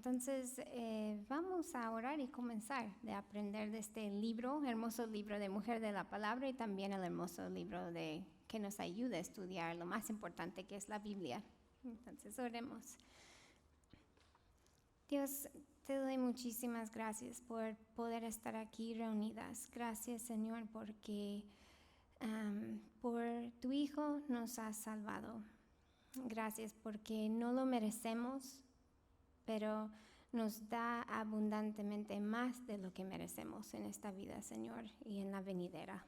Entonces, vamos a orar y comenzar de aprender de este libro, hermoso libro de Mujer de la Palabra, y también el hermoso libro que nos ayuda a estudiar lo más importante que es la Biblia. Entonces, oremos. Dios, te doy muchísimas gracias por poder estar aquí reunidas. Gracias, Señor, porque por tu Hijo nos has salvado. Gracias porque no lo merecemos, pero nos da abundantemente más de lo que merecemos en esta vida, Señor, y en la venidera.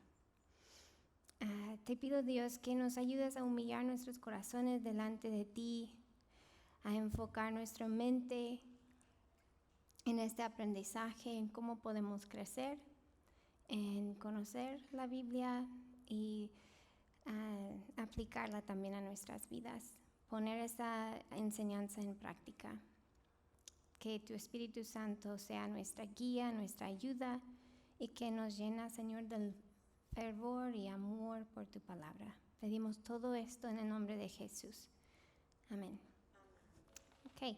Te pido, Dios, que nos ayudes a humillar nuestros corazones delante de ti, a enfocar nuestra mente en este aprendizaje, en cómo podemos crecer, en conocer la Biblia y aplicarla también a nuestras vidas, poner esa enseñanza en práctica. Que tu Espíritu Santo sea nuestra guía, nuestra ayuda, y que nos llena, Señor, del fervor y amor por tu palabra. Pedimos todo esto en el nombre de Jesús. Amén. Ok.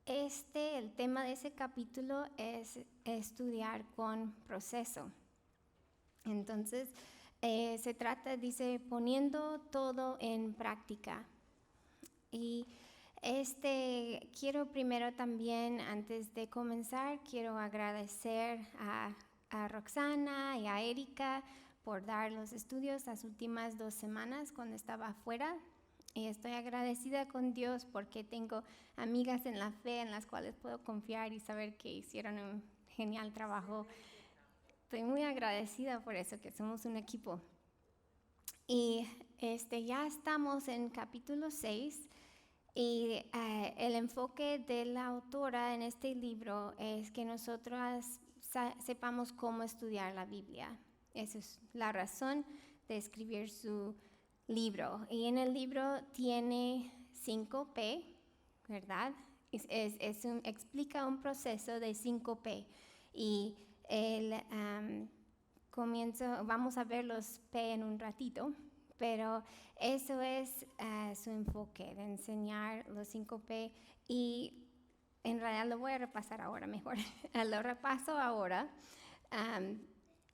El tema de ese capítulo es estudiar con proceso. Entonces, se trata, dice, poniendo todo en práctica. Y quiero primero también, antes de comenzar, quiero agradecer a Roxana y a Erika por dar los estudios las últimas 2 semanas cuando estaba afuera. Y estoy agradecida con Dios porque tengo amigas en la fe en las cuales puedo confiar y saber que hicieron un genial trabajo. Estoy muy agradecida por eso, que somos un equipo. Y ya estamos en capítulo 6. Y el enfoque de la autora en este libro es que nosotras sepamos cómo estudiar la Biblia. Esa es la razón de escribir su libro. Y en el libro tiene 5 P, ¿verdad? Explica un proceso de 5 P. Y vamos a ver los P en un ratito. Pero eso es su enfoque, de enseñar los 5 P, y en realidad lo voy a repasar ahora mejor. Lo repaso ahora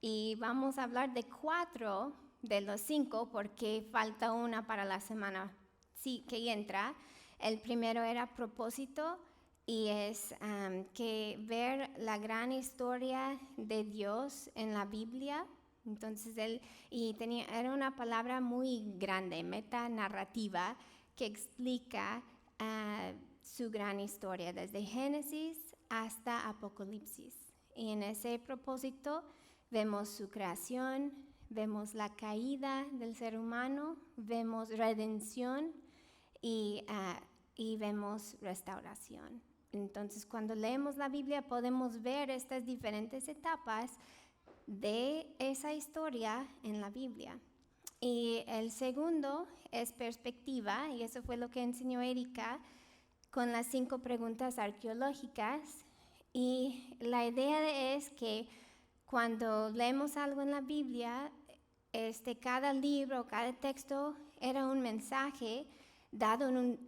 y vamos a hablar de 4 de los 5 porque falta una para la semana que entra. El primero era propósito, y es que ver la gran historia de Dios en la Biblia. Entonces era una palabra muy grande, metanarrativa, que explica su gran historia desde Génesis hasta Apocalipsis. Y en ese propósito vemos su creación, vemos la caída del ser humano, vemos redención y vemos restauración. Entonces, cuando leemos la Biblia podemos ver estas diferentes etapas de esa historia en la Biblia. Y el segundo es perspectiva, y eso fue lo que enseñó Erika con las 5 preguntas arqueológicas. Y la idea es que cuando leemos algo en la Biblia, cada libro, cada texto era un mensaje dado en un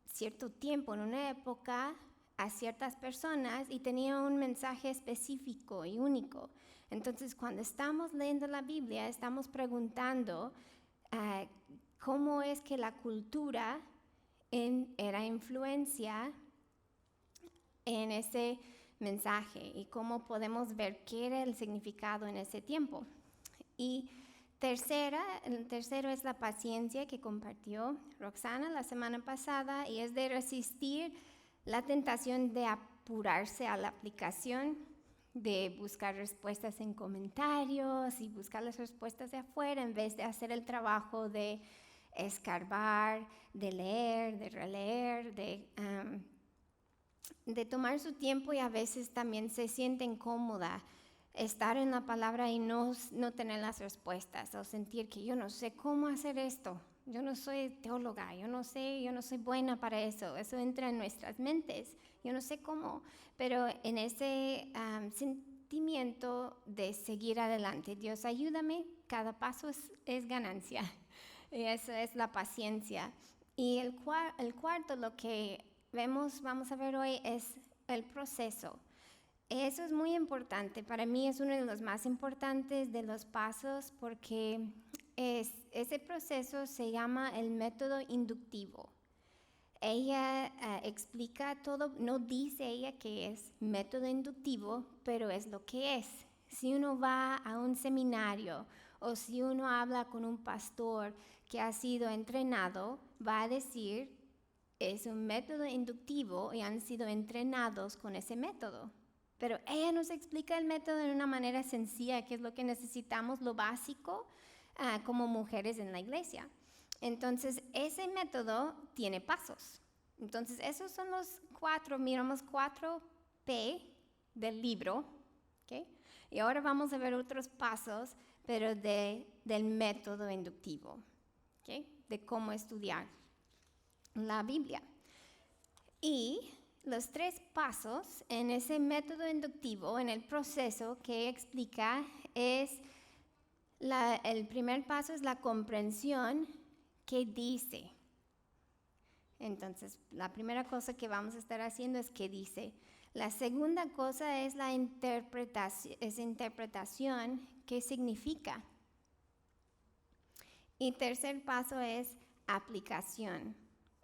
cierto tiempo, en una época, a ciertas personas, y tenía un mensaje específico y único. Entonces, cuando estamos leyendo la Biblia, estamos preguntando cómo es que la cultura era influencia en ese mensaje y cómo podemos ver qué era el significado en ese tiempo. Y el tercero es la paciencia, que compartió Roxana la semana pasada, y es de resistir la tentación de apurarse a la aplicación, de buscar respuestas en comentarios y buscar las respuestas de afuera en vez de hacer el trabajo de escarbar, de leer, de releer, de tomar su tiempo, y a veces también se siente incómoda estar en la palabra y no tener las respuestas, o sentir que yo no sé cómo hacer esto. Yo no soy teóloga, yo no soy buena para eso. Eso entra en nuestras mentes, yo no sé cómo. Pero en ese sentimiento de seguir adelante, Dios, ayúdame, cada paso es ganancia. Y eso es la paciencia. Y el cuarto, lo que vamos a ver hoy es el proceso. Eso es muy importante. Para mí es uno de los más importantes de los pasos porque ese proceso se llama el método inductivo. Ella explica todo, no dice ella que es método inductivo, pero es lo que es. Si uno va a un seminario o si uno habla con un pastor que ha sido entrenado, va a decir es un método inductivo y han sido entrenados con ese método. Pero ella nos explica el método de una manera sencilla, que es lo que necesitamos, lo básico, como mujeres en la iglesia. Entonces, ese método tiene pasos. Entonces, esos son los miramos 4P del libro, ¿okay? Y ahora vamos a ver otros pasos, pero del método inductivo, ¿okay? De cómo estudiar la Biblia. Y los 3 pasos en ese método inductivo, en el proceso que explica, el primer paso es la comprensión que dice. Entonces, la primera cosa que vamos a estar haciendo es qué dice. La segunda cosa es la interpretación, qué significa. Y tercer paso es aplicación,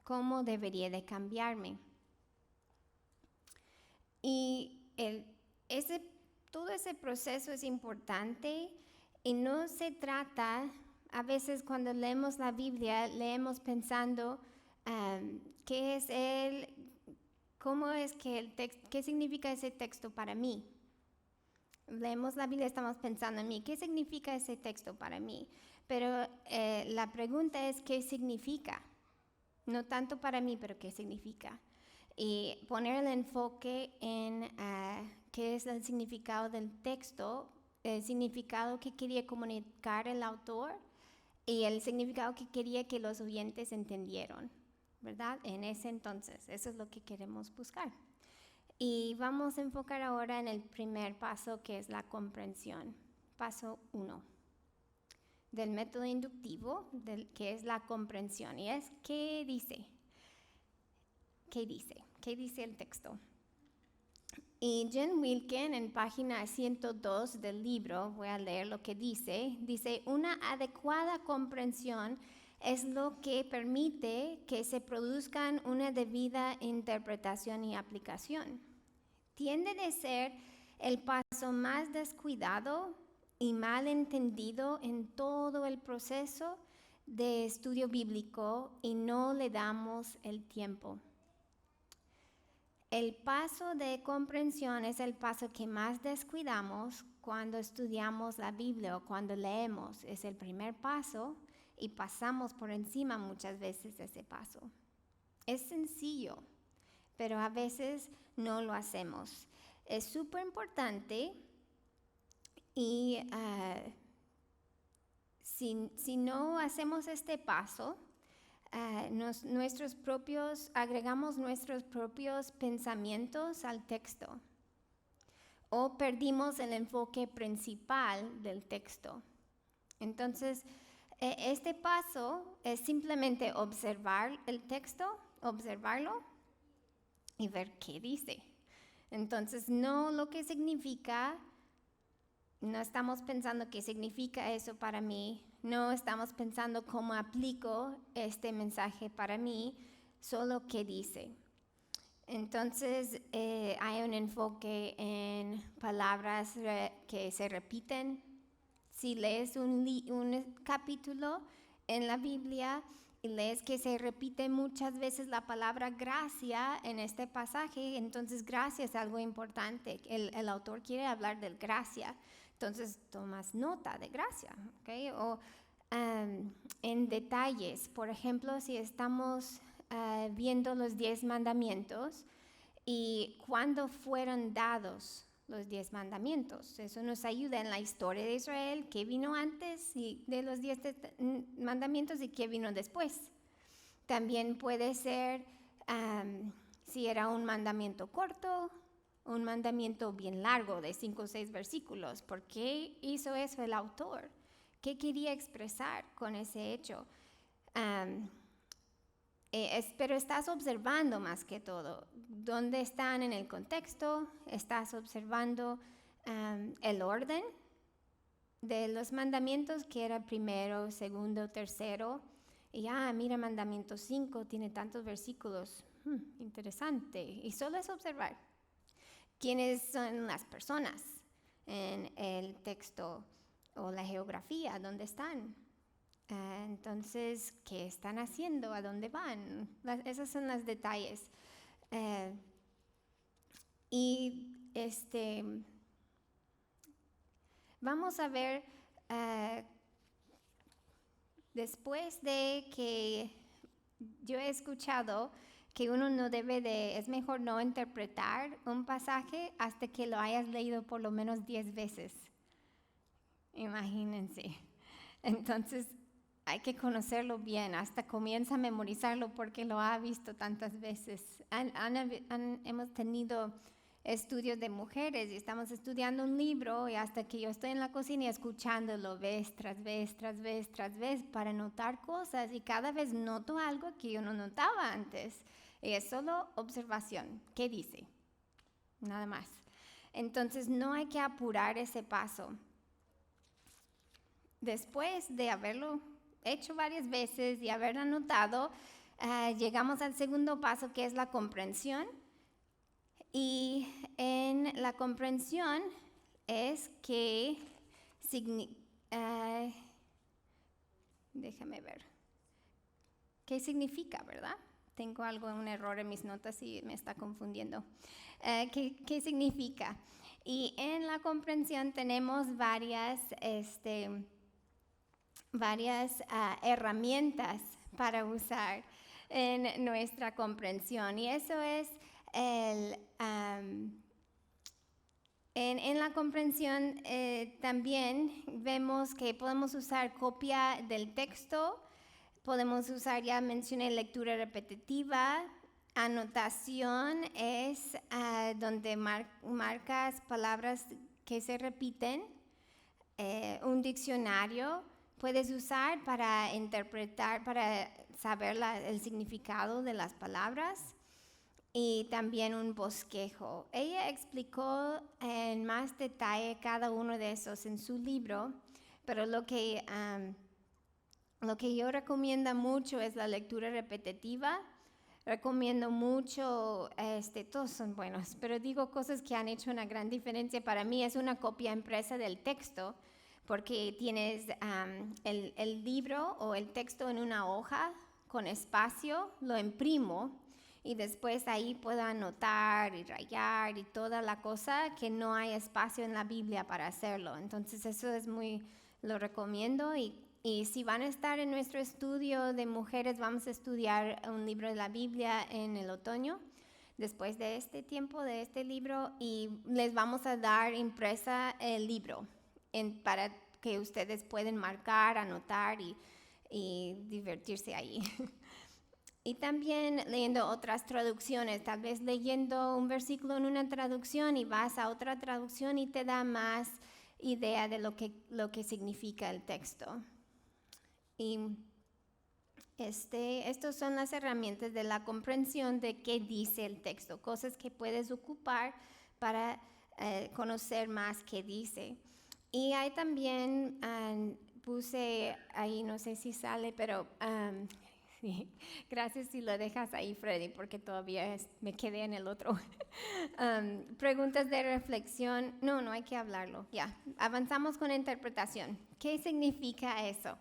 cómo debería de cambiarme. Y todo ese proceso es importante y no se trata, a veces cuando leemos la Biblia, leemos pensando qué significa ese texto para mí. Leemos la Biblia, estamos pensando en mí, ¿qué significa ese texto para mí? Pero la pregunta es, ¿qué significa? No tanto para mí, pero ¿qué significa? Y poner el enfoque en qué es el significado del texto, el significado que quería comunicar el autor y el significado que quería que los oyentes entendieron, ¿verdad? En ese entonces, eso es lo que queremos buscar. Y vamos a enfocar ahora en el primer paso, que es la comprensión. Paso 1 del método inductivo, que es la comprensión. Y es, ¿qué dice? ¿Qué dice? ¿Qué dice el texto? Y Jen Wilkin, en página 102 del libro, voy a leer lo que dice. Dice, una adecuada comprensión es lo que permite que se produzcan una debida interpretación y aplicación. Tiende a ser el paso más descuidado y mal entendido en todo el proceso de estudio bíblico y no le damos el tiempo. El paso de comprensión es el paso que más descuidamos cuando estudiamos la Biblia o cuando leemos. Es el primer paso y pasamos por encima muchas veces de ese paso. Es sencillo, pero a veces no lo hacemos. Es súper importante y si no hacemos este paso, agregamos nuestros propios pensamientos al texto o perdimos el enfoque principal del texto. Entonces, este paso es simplemente observar el texto, observarlo y ver qué dice. Entonces, no lo que significa, no estamos pensando qué significa eso para mí, no estamos pensando cómo aplico este mensaje para mí, solo qué dice. Entonces, hay un enfoque en palabras que se repiten. Si lees un capítulo en la Biblia y lees que se repite muchas veces la palabra gracia en este pasaje, entonces gracia es algo importante. El autor quiere hablar de gracia. Entonces tomas nota de gracia, ¿okay? O en detalles, por ejemplo, si estamos viendo los 10 mandamientos y cuándo fueron dados los 10 mandamientos. Eso nos ayuda en la historia de Israel, qué vino antes de los 10 mandamientos y qué vino después. También puede ser si era un mandamiento corto, un mandamiento bien largo de 5 o 6 versículos. ¿Por qué hizo eso el autor? ¿Qué quería expresar con ese hecho? pero estás observando más que todo. ¿Dónde están en el contexto? Estás observando el orden de los mandamientos, que era primero, segundo, tercero. Y mira, mandamiento 5 tiene tantos versículos. Interesante. Y solo es observar quiénes son las personas en el texto o la geografía, dónde están. Entonces, ¿qué están haciendo? ¿A dónde van? Esos son los detalles. Vamos a ver, después de que yo he escuchado que uno no es mejor no interpretar un pasaje hasta que lo hayas leído por lo menos 10 veces. Imagínense. Entonces, hay que conocerlo bien, hasta comienza a memorizarlo porque lo ha visto tantas veces. Hemos tenido estudios de mujeres y estamos estudiando un libro y hasta que yo estoy en la cocina y escuchándolo vez tras vez, tras vez, tras vez para notar cosas, y cada vez noto algo que yo no notaba antes. Y es solo observación. ¿Qué dice? Nada más. Entonces no hay que apurar ese paso. Después de haberlo hecho varias veces y haber anotado, llegamos al segundo paso, que es la comprensión. Y en la comprensión es que, déjame ver, ¿qué significa, verdad? Tengo un error en mis notas y me está confundiendo. ¿Qué significa? Y en la comprensión tenemos varias herramientas para usar en nuestra comprensión. Y eso es en la comprensión también vemos que podemos usar copia del texto. Podemos usar, ya mencioné, lectura repetitiva. Anotación es donde marcas palabras que se repiten. Un diccionario puedes usar para interpretar, para saber el significado de las palabras. Y también un bosquejo. Ella explicó en más detalle cada uno de esos en su libro, pero lo que yo recomiendo mucho es la lectura repetitiva. Recomiendo mucho, todos son buenos, pero digo cosas que han hecho una gran diferencia. Para mí es una copia impresa del texto, porque tienes el libro o el texto en una hoja con espacio, lo imprimo y después ahí puedo anotar y rayar y toda la cosa, que no hay espacio en la Biblia para hacerlo. Entonces eso lo recomiendo. Y si van a estar en nuestro estudio de mujeres, vamos a estudiar un libro de la Biblia en el otoño, después de este tiempo, de este libro, y les vamos a dar impresa el libro para que ustedes pueden marcar, anotar y divertirse ahí. Y también leyendo otras traducciones, tal vez leyendo un versículo en una traducción y vas a otra traducción y te da más idea de lo que significa el texto. Y estas son las herramientas de la comprensión de qué dice el texto, cosas que puedes ocupar para conocer más qué dice. Y ahí también puse ahí, no sé si sale, pero sí, gracias si lo dejas ahí, Freddy, porque todavía me quedé en el otro. Preguntas de reflexión. No hay que hablarlo. Ya, avanzamos con interpretación. ¿Qué significa eso?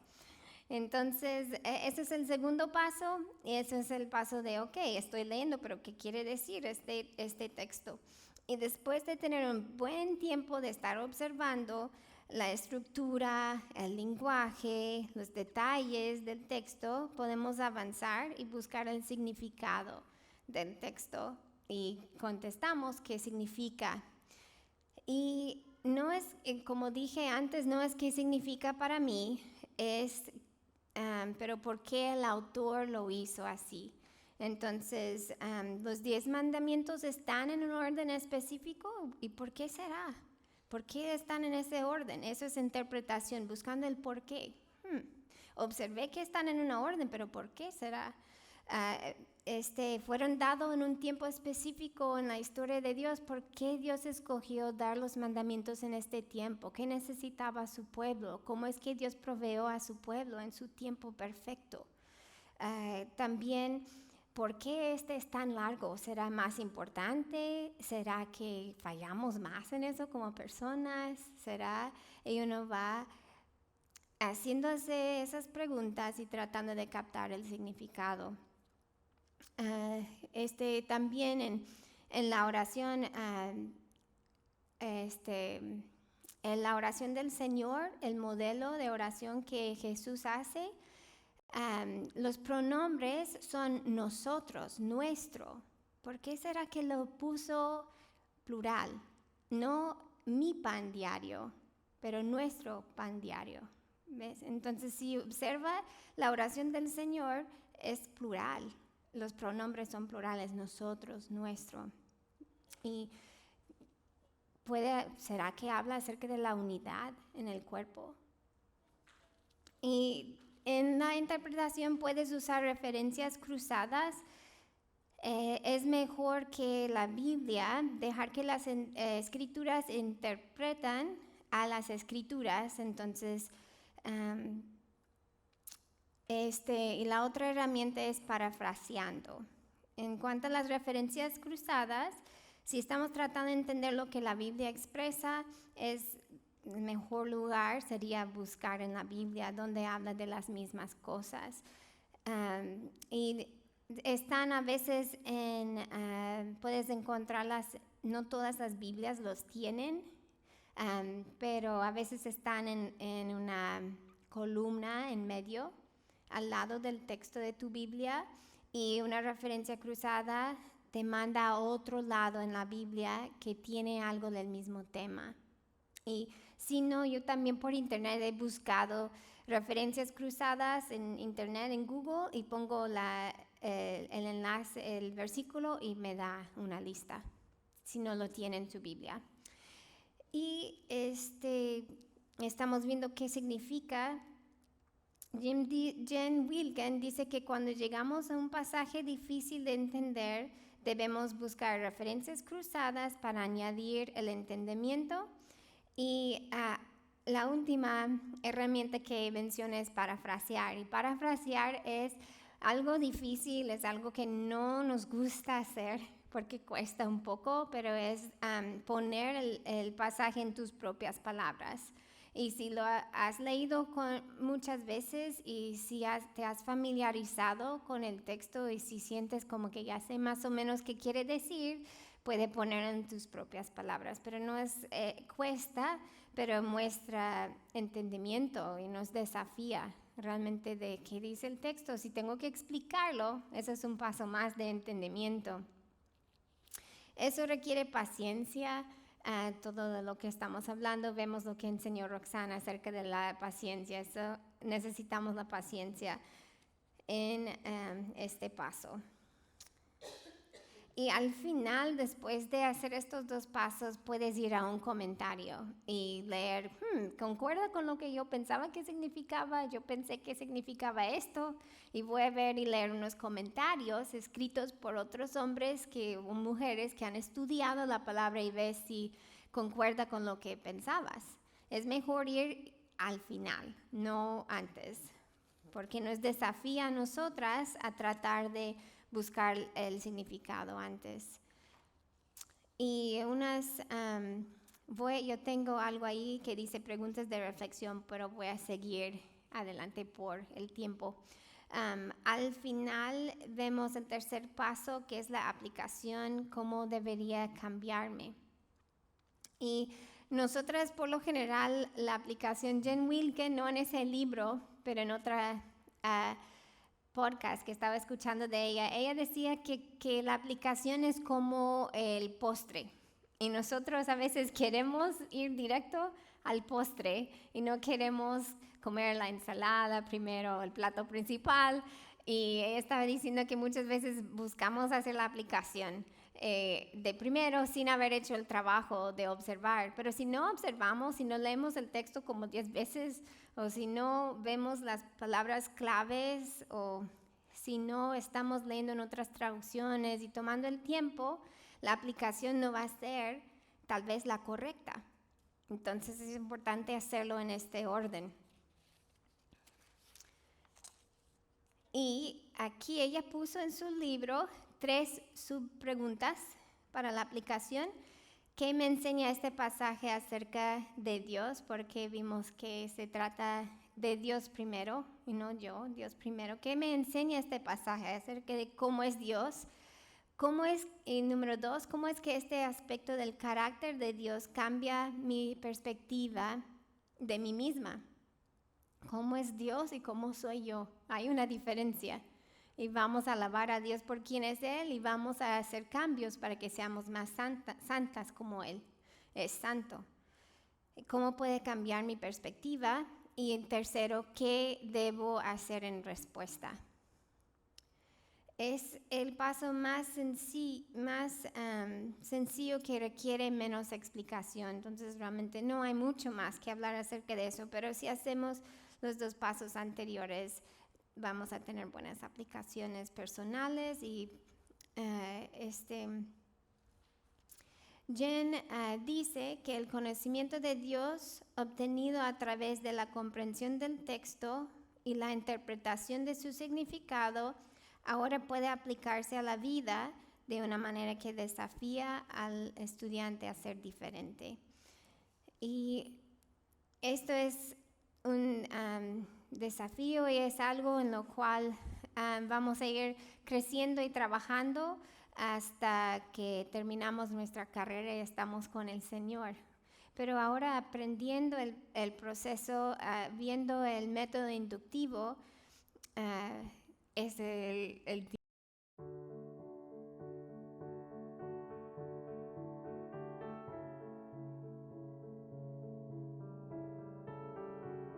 Entonces, ese es el segundo paso, y ese es el paso de, ok, estoy leyendo, pero ¿qué quiere decir este texto? Y después de tener un buen tiempo de estar observando la estructura, el lenguaje, los detalles del texto, podemos avanzar y buscar el significado del texto y contestamos qué significa. Y no es, como dije antes, no es qué significa para mí, es pero por qué el autor lo hizo así. Entonces, los 10 mandamientos están en un orden específico, ¿y por qué será? ¿Por qué están en ese orden? Eso es interpretación, buscando el por qué. Observé que están en una orden, pero ¿por qué será? fueron dados en un tiempo específico en la historia de Dios. ¿Por qué Dios escogió dar los mandamientos en este tiempo? ¿Qué necesitaba su pueblo? ¿Cómo es que Dios proveó a su pueblo en su tiempo perfecto? También, ¿por qué es tan largo? ¿Será más importante? ¿Será que fallamos más en eso como personas? ¿Será? Y uno va haciéndose esas preguntas y tratando de captar el significado. También en la oración, en la oración del Señor, el modelo de oración que Jesús hace, los pronombres son nosotros, nuestro. ¿Por qué será que lo puso plural? No mi pan diario, pero nuestro pan diario. ¿Ves? Entonces, si observa la oración del Señor, es plural. Los pronombres son plurales, nosotros, nuestro. Y ¿será que habla acerca de la unidad en el cuerpo? Y en la interpretación puedes usar referencias cruzadas. Es mejor que la Biblia, dejar que las escrituras interpretan a las escrituras. Entonces, y la otra herramienta es parafraseando. En cuanto a las referencias cruzadas, si estamos tratando de entender lo que la Biblia expresa, el mejor lugar sería buscar en la Biblia donde habla de las mismas cosas. Y están a veces puedes encontrarlas, no todas las Biblias los tienen, pero a veces están en una columna en medio, al lado del texto de tu Biblia, y una referencia cruzada te manda a otro lado en la Biblia que tiene algo del mismo tema. Y si no, yo también por internet he buscado referencias cruzadas en internet, en Google, y pongo el enlace, el versículo, y me da una lista, si no lo tiene en su Biblia. Y estamos viendo qué significa. Jen Wilken dice que cuando llegamos a un pasaje difícil de entender, debemos buscar referencias cruzadas para añadir el entendimiento. Y la última herramienta que menciona es parafrasear. Y parafrasear es algo difícil, es algo que no nos gusta hacer porque cuesta un poco, pero es poner el pasaje en tus propias palabras. Y si lo has leído muchas veces y si te has familiarizado con el texto y si sientes como que ya sé más o menos qué quiere decir, puede poner en tus propias palabras. Pero no cuesta, pero muestra entendimiento y nos desafía realmente de qué dice el texto. Si tengo que explicarlo, eso es un paso más de entendimiento. Eso requiere paciencia. Todo de lo que estamos hablando, vemos lo que enseñó Roxana acerca de la paciencia. Necesitamos la paciencia en este paso. Y al final, después de hacer estos dos pasos, puedes ir a un comentario y leer, ¿concuerda con lo que yo pensaba que significaba? Yo pensé que significaba esto. Y voy a ver y leer unos comentarios escritos por otros hombres o mujeres que han estudiado la palabra y ver si concuerda con lo que pensabas. Es mejor ir al final, no antes, porque nos desafía a nosotras a tratar de buscar el significado antes. Y yo tengo algo ahí que dice preguntas de reflexión, pero voy a seguir adelante por el tiempo. Al final vemos el tercer paso, que es la aplicación, cómo debería cambiarme. Y nosotras, por lo general, la aplicación Jen Wilken, no en ese libro, pero en otra podcast que estaba escuchando de ella decía que la aplicación es como el postre. Y nosotros a veces queremos ir directo al postre y no queremos comer la ensalada primero, el plato principal. Y ella estaba diciendo que muchas veces buscamos hacer la aplicación de primero sin haber hecho el trabajo de observar. Pero si no observamos, si no leemos el texto como 10 veces, o si no vemos las palabras claves o Si no estamos leyendo en otras traducciones y tomando el tiempo, la aplicación no va a ser tal vez la correcta. Entonces es importante hacerlo en este orden. Y aquí ella puso en su libro 3 subpreguntas para la aplicación. ¿Qué me enseña este pasaje acerca de Dios? Porque vimos que se trata de Dios primero y no yo, Dios primero. ¿Qué me enseña este pasaje acerca de cómo es Dios? Y número 2, ¿cómo es que este aspecto del carácter de Dios cambia mi perspectiva de mí misma? ¿Cómo es Dios y cómo soy yo? Hay una diferencia. Y vamos a alabar a Dios por quién es Él y vamos a hacer cambios para que seamos más santas como Él es santo. ¿Cómo puede cambiar mi perspectiva? Y en tercero, ¿qué debo hacer en respuesta? Es el paso más sencillo que requiere menos explicación. Entonces realmente no hay mucho más que hablar acerca de eso, pero si hacemos los 2 pasos anteriores, vamos a tener buenas aplicaciones personales. Y Jen dice que el conocimiento de Dios obtenido a través de la comprensión del texto y la interpretación de su significado ahora puede aplicarse a la vida de una manera que desafía al estudiante a ser diferente. Y esto es un desafío y es algo en lo cual vamos a ir creciendo y trabajando hasta que terminamos nuestra carrera y estamos con el Señor. Pero ahora aprendiendo el proceso, viendo el método inductivo, es el